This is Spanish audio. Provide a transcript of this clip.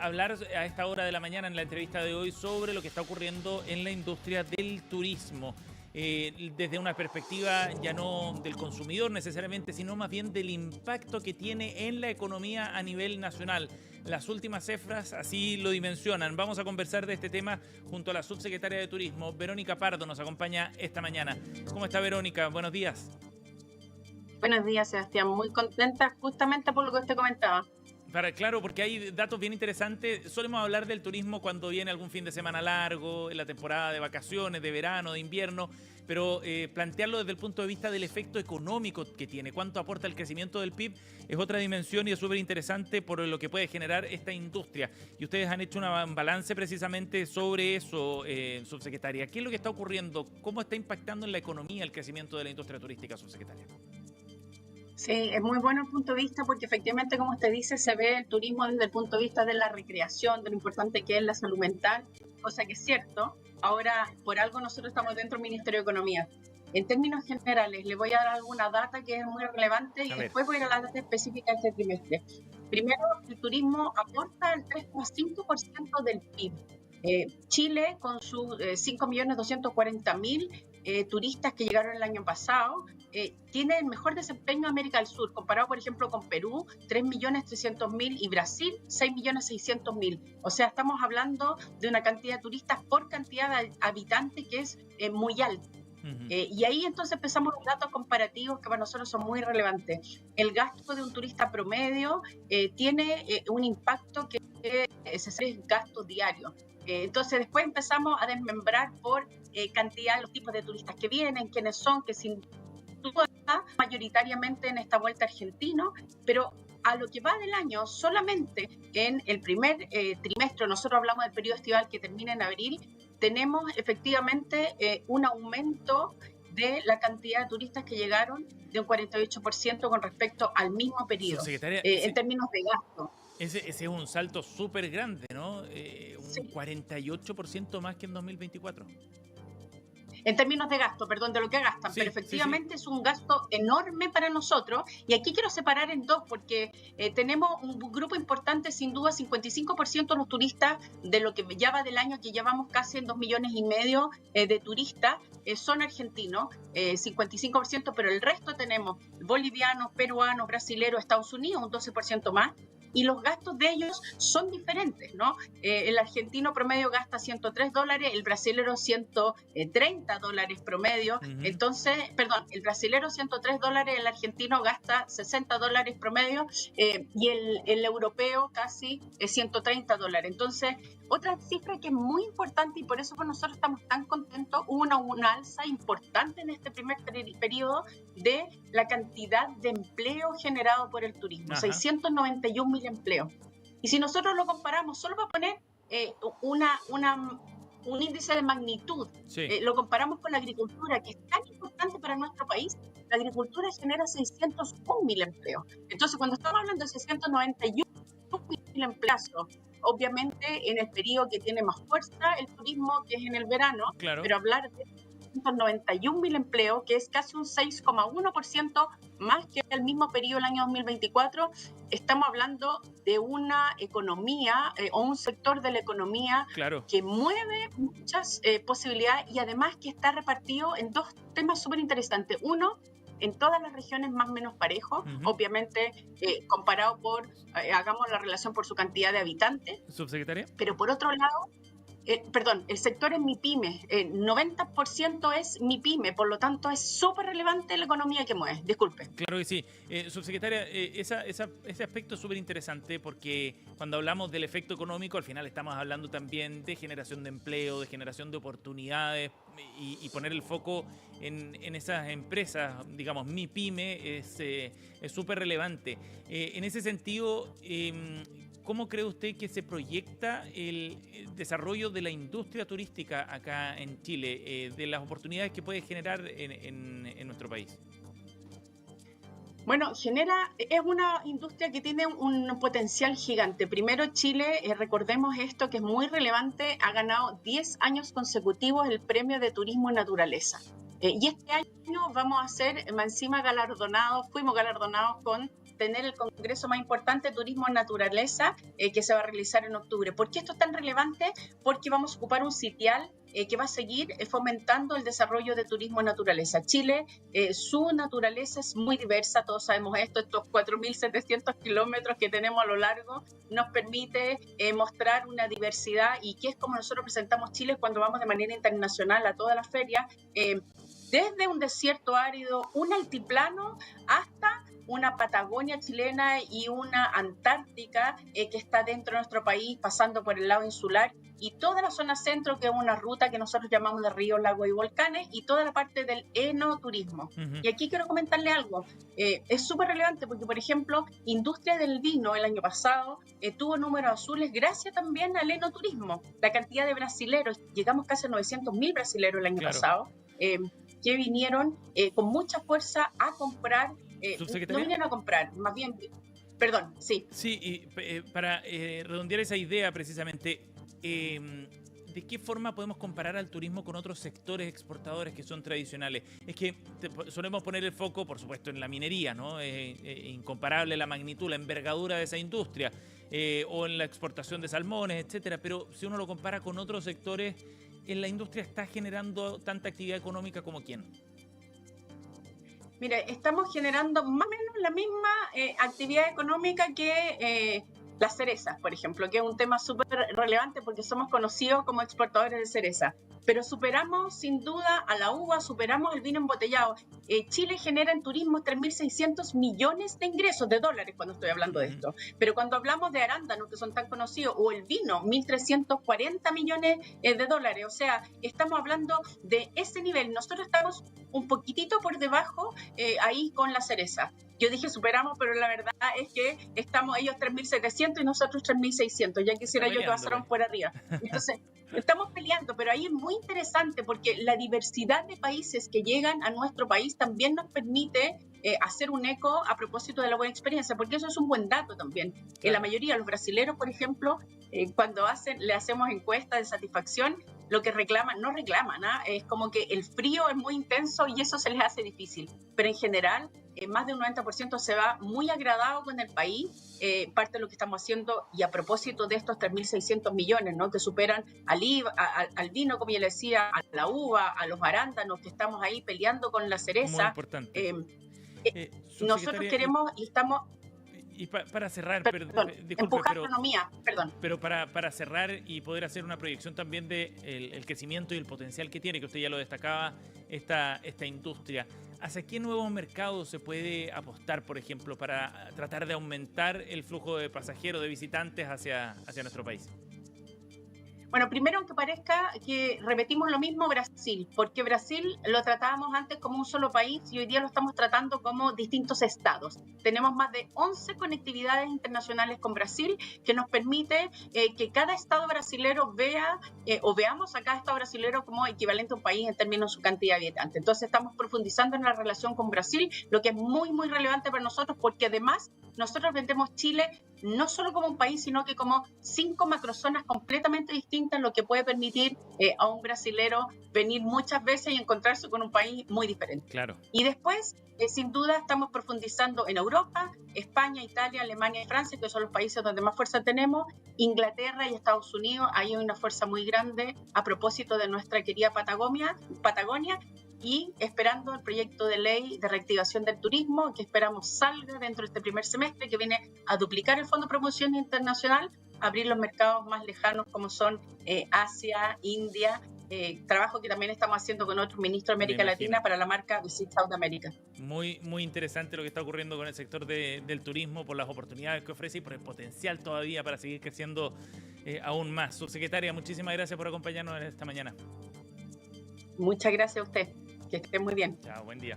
hablar a esta hora de la mañana en la entrevista de hoy sobre lo que está ocurriendo en la industria del turismo. Desde una perspectiva ya no del consumidor necesariamente, sino más bien del impacto que tiene en la economía a nivel nacional. Las últimas cifras así lo dimensionan. Vamos a conversar de este tema junto a la subsecretaria de Turismo, Verónica Pardo, nos acompaña esta mañana. ¿Cómo está, Verónica? Buenos días. Buenos días, Sebastián. Muy contenta justamente por lo que usted comentaba. Claro, porque hay datos bien interesantes. Solemos hablar del turismo cuando viene algún fin de semana largo, en la temporada de vacaciones, de verano, de invierno, pero plantearlo desde el punto de vista del efecto económico que tiene, cuánto aporta el crecimiento del PIB, es otra dimensión y es súper interesante por lo que puede generar esta industria. Y ustedes han hecho un balance precisamente sobre eso, subsecretaria. ¿Qué es lo que está ocurriendo? ¿Cómo está impactando en la economía el crecimiento de la industria turística, subsecretaria? Sí, es muy bueno el punto de vista porque efectivamente, como usted dice, se ve el turismo desde el punto de vista de la recreación, de lo importante que es la salud mental, cosa que es cierto. Ahora, por algo nosotros estamos dentro del Ministerio de Economía. En términos generales, le voy a dar alguna data que es muy relevante y después voy a ir a la data específica de este trimestre. Primero, el turismo aporta el 3,5% del PIB. Chile, con sus 5.240.000 turistas que llegaron el año pasado, tiene el mejor desempeño de América del Sur, comparado, por ejemplo, con Perú, 3.300.000 y Brasil, 6.600.000. O sea, estamos hablando de una cantidad de turistas por cantidad de habitantes que es muy alta. Y ahí entonces empezamos los datos comparativos que para nosotros son muy relevantes. El gasto de un turista promedio tiene un impacto que es gasto diario. Entonces después empezamos a desmembrar por cantidad los tipos de turistas que vienen, quiénes son, que sin duda mayoritariamente en esta vuelta argentino, pero a lo que va del año, solamente en el primer trimestre, nosotros hablamos del periodo estival que termina en abril, tenemos efectivamente un aumento de la cantidad de turistas que llegaron de un 48% con respecto al mismo periodo, en términos de gasto. Ese es un salto súper grande, ¿no? Sí. Un 48% más que en 2024. En términos de gasto, perdón, de lo que gastan, Sí, pero efectivamente sí. es un gasto enorme para nosotros. Y aquí quiero separar en dos, porque tenemos un grupo importante, sin duda, 55% de los turistas de lo que ya va del año, que llevamos casi en 2,5 millones de turistas, son argentinos, 55%, pero el resto tenemos bolivianos, peruanos, brasileros, Estados Unidos, un 12% más. Y los gastos de ellos son diferentes, ¿no? El argentino promedio gasta $103, el brasilero $130 promedio. Entonces, perdón, el brasilero $103, el argentino gasta $60 promedio y el europeo casi $130. Entonces, otra cifra que es muy importante y por eso nosotros estamos tan contentos, hubo una alza importante en este primer periodo de la cantidad de empleo generado por el turismo, 691.000 empleos. Y si nosotros lo comparamos, solo para poner un índice de magnitud, lo comparamos con la agricultura, que es tan importante para nuestro país, la agricultura genera 601.000 empleos. Entonces, cuando estamos hablando de 691.000 empleos, obviamente en el periodo que tiene más fuerza el turismo, que es en el verano, pero hablar de 691.000 empleos, que es casi un 6,1% más que el mismo periodo del año 2024, estamos hablando de una economía o un sector de la economía que mueve muchas posibilidades y además que está repartido en dos temas súper interesantes. Uno, en todas las regiones más o menos parejo, obviamente comparado hagamos la relación por su cantidad de habitantes. ¿Subsecretaria? Pero por otro lado, el sector es MIPYME, 90% es MIPYME, por lo tanto es súper relevante la economía que mueve. Disculpe. Claro que sí. Subsecretaria, ese aspecto es súper interesante porque cuando hablamos del efecto económico, al final estamos hablando también de generación de empleo, de generación de oportunidades y poner el foco en esas empresas, digamos, MIPYME es súper relevante. En ese sentido, ¿cómo cree usted que se proyecta el desarrollo de la industria turística acá en Chile, de las oportunidades que puede generar en nuestro país? Bueno, es una industria que tiene un potencial gigante. Primero, Chile, recordemos esto que es muy relevante, ha ganado 10 años consecutivos el Premio de Turismo y Naturaleza. Y este año vamos a ser, encima, fuimos galardonados con tener el congreso más importante, Turismo en Naturaleza, que se va a realizar en octubre. ¿Por qué esto es tan relevante? Porque vamos a ocupar un sitial que va a seguir fomentando el desarrollo de turismo en naturaleza. Chile, su naturaleza es muy diversa, todos sabemos esto, estos 4.700 kilómetros que tenemos a lo largo nos permite mostrar una diversidad, y que es como nosotros presentamos Chile cuando vamos de manera internacional a todas las ferias, desde un desierto árido, un altiplano, hasta una Patagonia chilena y una Antártica que está dentro de nuestro país, pasando por el lado insular, y toda la zona centro, que es una ruta que nosotros llamamos de ríos, lagos y volcanes, y toda la parte del enoturismo. Y aquí quiero comentarle algo, es súper relevante porque, por ejemplo, industria del vino el año pasado tuvo números azules gracias también al enoturismo. La cantidad de brasileros, llegamos casi a 900.000 brasileros el año pasado, que vinieron con mucha fuerza a comprar. No vinieron a comprar, más bien, perdón, sí. Sí, y para redondear esa idea precisamente, ¿de qué forma podemos comparar al turismo con otros sectores exportadores que son tradicionales? Es que solemos poner el foco, por supuesto, en la minería, ¿no? Incomparable la magnitud, la envergadura de esa industria, o en la exportación de salmones, etcétera. Pero si uno lo compara con otros sectores, ¿en la industria está generando tanta actividad económica como quién? Mire, estamos generando más o menos la misma actividad económica que las cerezas, por ejemplo, que es un tema súper relevante porque somos conocidos como exportadores de cereza. Pero superamos sin duda a la uva, superamos el vino embotellado. Chile genera en turismo 3.600 millones de ingresos de dólares cuando estoy hablando de esto. Pero cuando hablamos de arándanos, que son tan conocidos, o el vino, 1.340 millones de dólares. O sea, estamos hablando de ese nivel. Nosotros estamos un poquitito por debajo ahí con la cereza. Yo dije superamos, pero la verdad es que estamos ellos 3.700 y nosotros 3.600. Ya quisiera yo que pasaran por arriba. Entonces, estamos peleando, pero ahí es muy interesante porque la diversidad de países que llegan a nuestro país también nos permite hacer un eco a propósito de la buena experiencia, porque eso es un buen dato también. Claro. La mayoría de los brasileros, por ejemplo, cuando le hacemos encuestas de satisfacción, lo que reclaman, no reclaman, es como que el frío es muy intenso y eso se les hace difícil. Pero en general, más de un 90% se va muy agradado con el país, parte de lo que estamos haciendo, y a propósito de estos 3.600 millones, ¿no? Que superan al vino, como ya le decía, a la uva, a los arándanos, que estamos ahí peleando con la cereza. Muy importante. Nosotros queremos y estamos... Y para cerrar, disculpe, pero para cerrar y poder hacer una proyección también de el crecimiento y el potencial que tiene, que usted ya lo destacaba, esta industria, ¿hacia qué nuevos mercados se puede apostar, por ejemplo, para tratar de aumentar el flujo de pasajeros, de visitantes hacia nuestro país? Bueno, primero, aunque parezca que repetimos lo mismo, Brasil, porque Brasil lo tratábamos antes como un solo país y hoy día lo estamos tratando como distintos estados. Tenemos más de 11 conectividades internacionales con Brasil que nos permite que cada estado brasilero vea o veamos a cada estado brasilero como equivalente a un país en términos de su cantidad de habitantes. Entonces estamos profundizando en la relación con Brasil, lo que es muy, muy relevante para nosotros porque además nosotros vendemos Chile no solo como un país, sino que como 5 macrozonas completamente distintas, lo que puede permitir a un brasilero venir muchas veces y encontrarse con un país muy diferente. Claro. Y después, sin duda, estamos profundizando en Europa, España, Italia, Alemania y Francia, que son los países donde más fuerza tenemos, Inglaterra y Estados Unidos, ahí hay una fuerza muy grande a propósito de nuestra querida Patagonia, y esperando el proyecto de ley de reactivación del turismo, que esperamos salga dentro de este primer semestre, que viene a duplicar el Fondo de Promoción Internacional, abrir los mercados más lejanos como son Asia, India, trabajo que también estamos haciendo con otros ministros de América Latina para la marca Visit South America. Muy, muy interesante lo que está ocurriendo con el sector del turismo, por las oportunidades que ofrece y por el potencial todavía para seguir creciendo aún más. Subsecretaria, muchísimas gracias por acompañarnos esta mañana. Muchas gracias a usted. Que esté muy bien. Chao, buen día.